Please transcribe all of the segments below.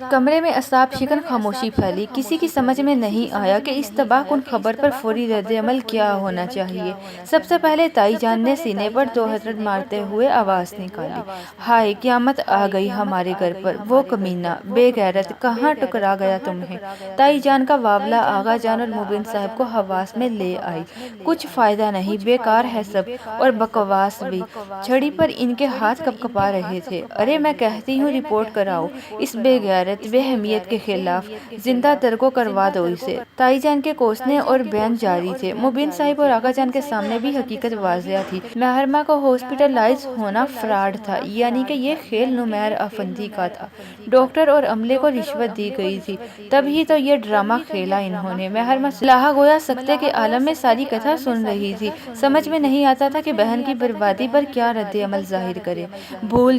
کمرے میں اعصاب شکن خاموشی پھیلی۔ کسی کی سمجھ میں نہیں آیا کہ اس تباہ کن خبر پر فوری رد عمل کیا ہونا چاہیے۔ سب سے پہلے تائی جان نے سینے پر 2 حسرت مارتے ہوئے آواز نکالی، ہائے قیامت آ گئی ہمارے گھر پر، وہ کمینہ بے غیرت کہاں ٹکرا گیا تمہیں۔ تائی جان کا واویلا آغا جان اور مبین صاحب کو حواس میں لے آئی۔ کچھ فائدہ نہیں، بیکار ہے سب، اور بکواس بھی۔ چھڑی پر ان کے ہاتھ کپکپا رہے تھے۔ ارے میں کہتی ہوں رپورٹ کراؤ اس بے غیرت بے اہمیت کے خلاف، زندہ ترکو کروا دو اسے۔ تائی جان کے کوسنے اور بیان جاری تھے۔ مبین صاحب اور آغا جان کے سامنے بھی حقیقت واضح تھی۔ محرمہ کو ہاسپٹلائز ہونا فراڈ تھا، یعنی کہ یہ کھیل نمیر افندی کا تھا۔ ڈاکٹر اور عملے کو رشوت دی گئی تھی، تب ہی تو یہ ڈرامہ کھیلا انہوں نے۔ محرمہ لاہ گویا سکتے کے عالم میں ساری کتھا سن رہی تھی۔ سمجھ میں نہیں آتا تھا کہ بہن کی بربادی پر کیا رد عمل ظاہر کرے۔ بھول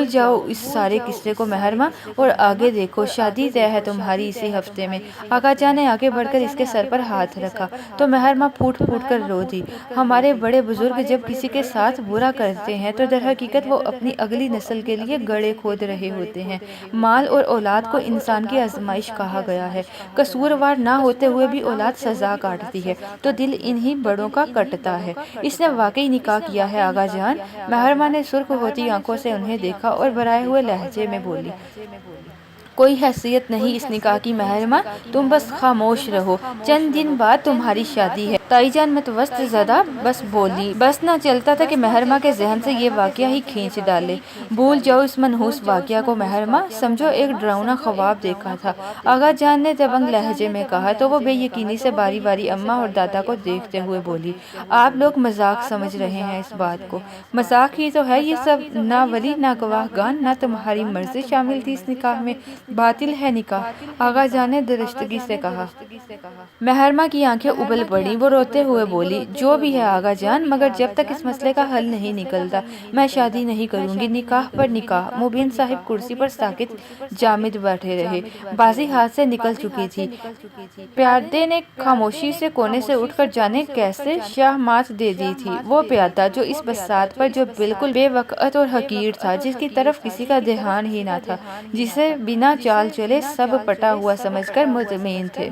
جاؤ اس سارے قصے کو محرمہ، اور آگے دیکھو، شادی طے ہے تمہاری اسی ہفتے میں۔ آقا جان نے آگے بڑھ کر اس کے سر پر ہاتھ رکھا تو محرمہ پھوٹ پھوٹ کر رو دی۔ ہمارے بڑے بزرگ جب کسی کے ساتھ برا کرتے ہیں تو در حقیقت وہ اپنی اگلی نسل کے لیے گڑھے کھود رہے ہوتے ہیں۔ مال اور اولاد کو انسان کی آزمائش کہا گیا ہے۔ قصوروار نہ ہوتے ہوئے بھی اولاد سزا کاٹتی ہے تو دل انہی بڑوں کا کٹتا ہے۔ اس نے واقعی نکاح کیا ہے آقا جان؟ محرمہ نے سرخ ہوتی آنکھوں سے انہیں دیکھا اور بھرائے ہوئے لہجے میں بولی، کوئی حیثیت نہیں اس نکاح کی محرمہ، تم بس خاموش رہو، چند دن بعد تمہاری شادی ہے۔ تائی جان متوسط زدہ بس بولی، بس نہ چلتا تھا کہ محرمہ کے ذہن سے یہ واقعہ ہی کھینچ ڈالے۔ بھول جاؤ اس منحوس واقعہ کو محرمہ، سمجھو ایک ڈراؤنا خواب دیکھا تھا، آغا جان نے دبنگ لہجے میں کہا تو وہ بے یقینی سے باری باری اماں اور دادا کو دیکھتے ہوئے بولی، آپ لوگ مذاق سمجھ رہے ہیں اس بات کو؟ مذاق ہی تو ہے یہ سب، نہ ولی نہ گواہ گان نہ تمہاری مرضی شامل تھی اس نکاح میں، باطل ہے نکاح، آغا جان نے درستگی سے کہا۔ محرمہ کی آنکھیں ابل پڑیں، وہ روتے ہوئے بولی، جو بھی ہے آغا جان، مگر جب تک اس مسئلے کا حل نہیں نکلتا میں شادی نہیں کروں گی، نکاح پر نکاح۔ مبین صاحب کرسی پر ساکت جامد بیٹھے رہے، بازی ہاتھ سے نکل چکی تھی۔ پیادے نے خاموشی سے کونے سے اٹھ کر جانے کیسے شاہ مات دے دی تھی۔ وہ پیادہ جو اس بساط پر، جو بالکل بے وقعت اور حقیر تھا، جس کی طرف کسی کا دھیان ہی نہ تھا، جسے بنا چال چلے سب پٹا ہوا سمجھ کر مطمئن تھے،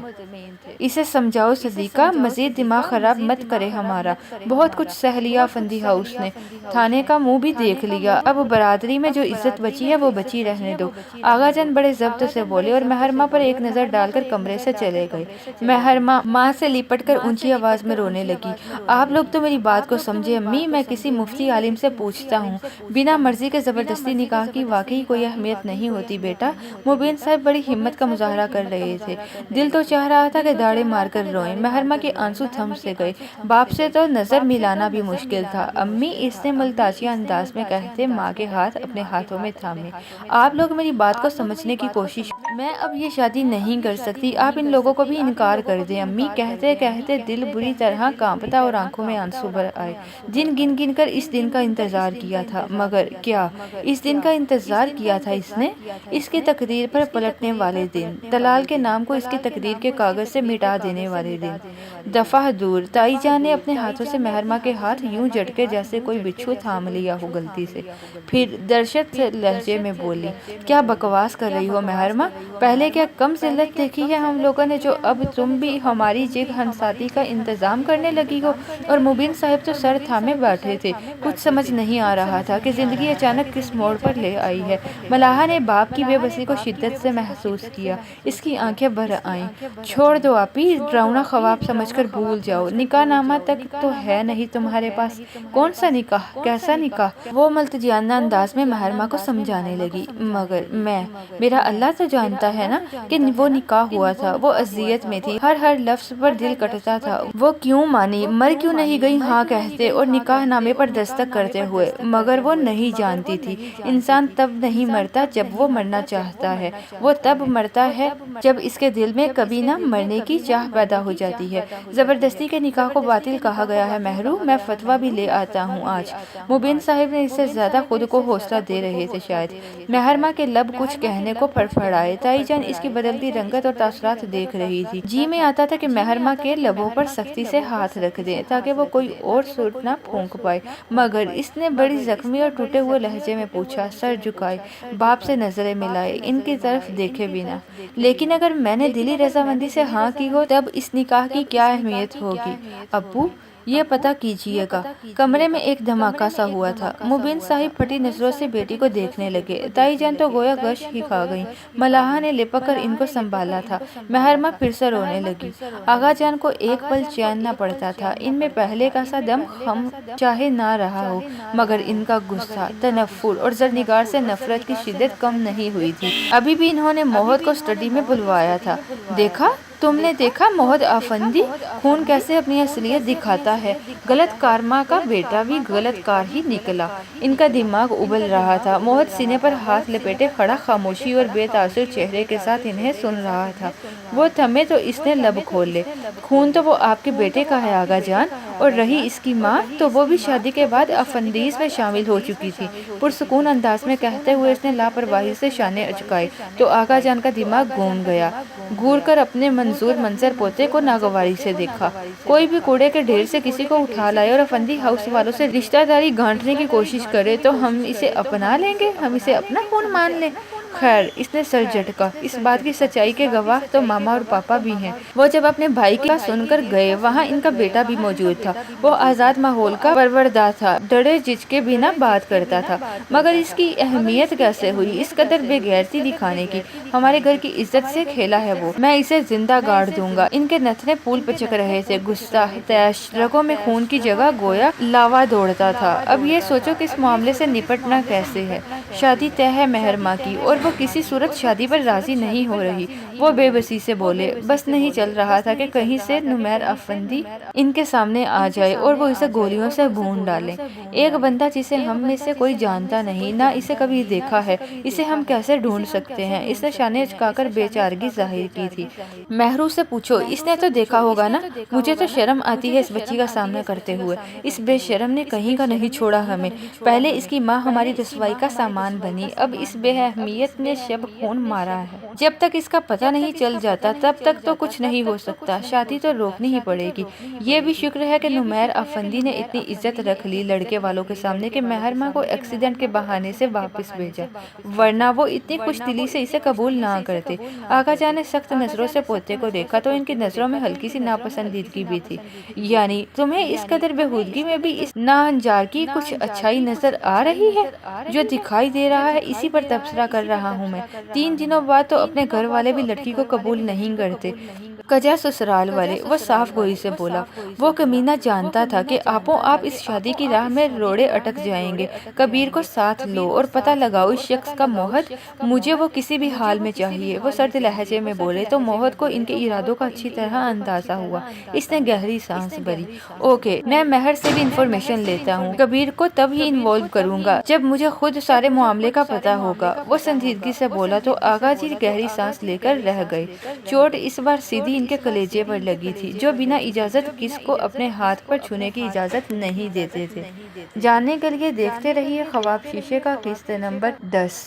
اسے سمجھاؤ صدیقہ، مزید دماغ خراب مت کرے ہمارا، بہت کچھ سہ لیا افندی ہاؤس نے، تھانے کا منہ بھی دیکھ لیا، اب برادری میں جو عزت بچی ہے وہ بچی رہنے دو، آغا جان بڑے ضبط سے بولے اور محرمہ پر ایک نظر ڈال کر کمرے سے چلے گئے۔ محرمہ ماں سے لپٹ کر اونچی آواز میں رونے لگی، آپ لوگ تو میری بات کو سمجھے امی، میں کسی مفتی عالم سے پوچھتا ہوں، بنا مرضی کے زبردستی نکاح کی واقعی کوئی اہمیت نہیں ہوتی بیٹا۔ مبین صاحب بڑی ہمت کا مظاہرہ کر رہے تھے، دل تو چاہ رہا تھا کہ داڑے مار کر روئیں۔ محرمہ کے آنسو تھم سے گئے، باپ سے تو نظر ملانا بھی مشکل تھا۔ امی، اس نے ملتاجیہ انداز میں کہتے ماں کے ہاتھ اپنے ہاتھوں میں تھامے، آپ لوگ میری بات کو سمجھنے کی کوشش، میں اب یہ شادی نہیں کر سکتی، آپ ان لوگوں کو بھی انکار کر دیں امی۔ کہتے کہتے دل بری طرح کانپتا اور آنکھوں میں آنسو بھر آئے۔ دن گن گن کر اس دن کا انتظار کیا تھا، مگر کیا اس دن کا انتظار کیا تھا اس نے؟ اس کی تقدیر پر پلٹنے والے دن، دلال کے نام کو اس کی تقدیر کے کاغذ سے مٹا دینے والے دن۔ دفعہ دور، تائی جان نے اپنے ہاتھوں سے محرمہ کے ہاتھ یوں جھٹکے جیسے کوئی بچھو تھام لیا ہو غلطی سے، پھر درشت سے لہجے میں بولی، کیا بکواس کر رہی ہو محرمہ؟ پہلے کیا کم ذلت دیکھی ہے ہم لوگوں نے جو اب تم بھی ہماری جگ ہنساتی کا انتظام کرنے لگی ہو؟ اور مبین صاحب تو سر تھامے بیٹھے تھے، کچھ سمجھ نہیں آ رہا تھا کہ زندگی اچانک کس موڑ پر لے آئی ہے۔ ملاحہ نے باپ کی بے بسی کو شدت سے محسوس کیا، اس کی آنکھیں بھر آئیں۔ چھوڑ دو آپی، ڈراؤنا خواب سمجھ کر بھول جاؤ، نکاح نامہ تک تو ہے نہیں تمہارے پاس، کون سا نکاح، کیسا نکاح؟ وہ ملتجیانہ انداز میں محرمہ کو سمجھانے لگی، مگر میرا اللہ تو جانتا ہے نا کہ وہ نکاح ہوا تھا، وہ اذیت میں تھی، ہر لفظ پر دل کٹتا تھا، وہ کیوں مانی، مر کیوں نہیں گئی ہاں کہتے اور نکاح نامے پر دستخط کرتے ہوئے؟ مگر وہ نہیں جانتی تھی، انسان تب نہیں مرتا جب وہ مرنا چاہتا ہے، وہ تب مرتا ہے جب اس کے دل میں کبھی نہ مرنے کی چاہ پیدا ہو جاتی ہے۔ زبردستی کے نکاح کو باطل کہا گیا ہے مہرو، میں فتویٰ بھی لے آتا ہوں آج۔ مبین صاحب نے اس سے زیادہ خود کو حوصلہ دے رہے تھے شاید۔ محرمہ کے لب کچھ کہنے کو پھڑپھڑائے، تائی جان اس کی بدلتی رنگت اور تاثرات دیکھ رہی تھی، جی میں آتا تھا کہ محرمہ کے لبوں پر سختی سے ہاتھ رکھ دیں تاکہ وہ کوئی اور سوٹ نہ پھونک پائے، مگر اس نے بڑی زخمی اور ٹوٹے ہوئے لہجے میں پوچھا، سر جھکائے، باپ سے نظریں ملائے، ان کی طرف دیکھے بنا۔ لیکن اگر میں نے دلی رضامندی سے ہاں کی ہو تب اس نکاح کی کیا اہمیت ہوگی؟ ابو یہ پتہ کیجیے گا۔ کمرے میں ایک دھماکہ سا ہوا تھا۔ مبین صاحب پھٹی نظروں سے بیٹی کو دیکھنے لگے۔ دائی جان تو گویا غش ہی کھا گئیں۔ ملاحہ نے لپک کر ان کو سنبھالا تھا۔ مہرماں پھر سے رونے لگی۔ آغا جان کو ایک پل چین نہ پڑتا تھا۔ ان میں پہلے کا سا دم خم چاہے نہ رہا ہو، مگر ان کا غصہ، تنفر اور زرنگار سے نفرت کی شدت کم نہیں ہوئی تھی۔ ابھی بھی انہوں نے موہت کو اسٹڈی میں بلوایا تھا۔ دیکھا تم نے دیکھا موہت آفندی، خون کیسے اپنی اصلیت دکھاتا ہے۔ غلط کارماں کا بیٹا بھی غلط کار ہی نکلا۔ ان کا دماغ ابل رہا تھا۔ موہت سینے پر ہاتھ لپیٹے کھڑا خاموشی اور بے تاثر چہرے کے ساتھ انہیں سن رہا تھا۔ وہ تھمے تو اس نے لب کھولے۔ خون تو وہ آپ کے بیٹے کا ہے آغا جان، اور رہی اس کی ماں تو وہ بھی شادی کے بعد افندیز میں شامل ہو چکی تھی۔ پرسکون انداز میں کہتے ہوئے اس نے لاپرواہی سے شانے اچکائے تو آغا جان کا دماغ گھوم گیا۔ گور کر اپنے منظور منظر پوتے کو ناگواری سے دیکھا۔ کوئی بھی کوڑے کے ڈھیر سے کسی کو اٹھا لائے اور افندی ہاؤس والوں سے رشتہ داری گانٹنے کی کوشش کرے تو ہم اسے اپنا لیں گے، ہم اسے اپنا خون مان لیں۔ خیر، اس نے سر جھٹکا۔ اس بات کی سچائی کے گواہ تو ماما اور پاپا بھی ہیں۔ وہ جب اپنے بھائی کی بات سن کر گئے، وہاں ان کا بیٹا بھی موجود تھا۔ وہ آزاد ماحول کا پروردہ تھا، ڈرے جھجکے بنا بات کرتا تھا۔ مگر اس کی اہمیت کیسے ہوئی اس قدر بے غیرتی دکھانے کی؟ ہمارے گھر کی عزت سے کھیلا ہے وہ، میں اسے زندہ گاڑ دوں گا۔ ان کے نتنے پھول پچک رہے تھے۔ گستاخ تیش رگوں میں خون کی جگہ گویا لاوا دوڑتا تھا۔ اب یہ سوچو کہ اس معاملے سے نپٹنا کیسے ہے۔ شادی طے ہے مہرماں کی، اور وہ کسی صورت شادی پر راضی نہیں ہو رہی۔ وہ بے بسی سے بولے۔ بس نہیں چل رہا تھا کہ کہیں سے نمیر افندی ان کے سامنے آ جائے اور وہ اسے گولیوں سے بھون ڈالیں۔ ایک بندہ جسے ہم میں سے کوئی جانتا نہیں، نہ اسے کبھی دیکھا ہے، اسے ہم کیسے ڈھونڈ سکتے ہیں؟ اس نے شانے اچکا کر بے چارگی ظاہر کی تھی۔ مہرو سے پوچھو، اس نے تو دیکھا ہوگا نا؟ مجھے تو شرم آتی ہے اس بچی کا سامنا کرتے ہوئے۔ اس بے شرم نے کہیں کا نہیں چھوڑا ہمیں۔ پہلے اس کی ماں ہماری رسوائی کا سامان بنی، اب اس بے اہمیت نے شب خون مارا ہے۔ جب تک اس کا پتہ نہیں چل جاتا تب تک تو کچھ نہیں ہو سکتا۔ شادی تو روکنی ہی پڑے گی۔ یہ بھی شکر ہے کہ نمیر افندی نے اتنی عزت رکھ لی لڑکے والوں کے سامنے کہ مہرماں کو ایکسیڈنٹ کے بہانے سے واپس بھیجا، ورنہ وہ اتنی خوش دلی سے اسے قبول نہ کرتے۔ آغا جان نے سخت نظروں سے پوتے کو دیکھا تو ان کی نظروں میں ہلکی سی ناپسندیدگی بھی تھی۔ یعنی تمہیں اس قدر بےہودگی میں بھی اس ناہنجار کی کچھ اچھائی نظر آ رہی ہے؟ جو دکھائی دے رہا ہے اسی پر تبصرہ کر رہا ہوں میں۔ 3 دنوں بعد تو اپنے گھر والے بھی لڑکی کو قبول نہیں کرتے، کجا سسرال والے۔ وہ صاف گوئی سے بولا۔ وہ کمینہ جانتا تھا کہ آپوں آپ اس شادی کی راہ میں روڑے اٹک جائیں گے۔ کبیر کو ساتھ لو اور پتہ لگاؤ اس شخص کا موہت، مجھے وہ کسی بھی حال میں چاہیے۔ وہ سرد لہجے میں بولے تو موہت کو ان کے ارادوں کا اچھی طرح اندازہ ہوا۔ اس نے گہری سانس بھری۔ اوکے، میں مہر سے بھی انفارمیشن لیتا ہوں۔ کبیر کو تب ہی انوالو کروں گا جب مجھے خود سارے معاملے کا پتہ ہوگا۔ وہ سنجیدگی سے بولا تو آغا جی گہری سانس لے کر رہ گئے۔ چوٹ اس بار سیدھی ان کے کلیجے پر لگی تھی، جو بنا اجازت کس کو اپنے ہاتھ پر چھونے کی اجازت نہیں دیتے تھے۔ جاننے کے لیے دیکھتے رہیے خواب شیشے کا قسط نمبر 10۔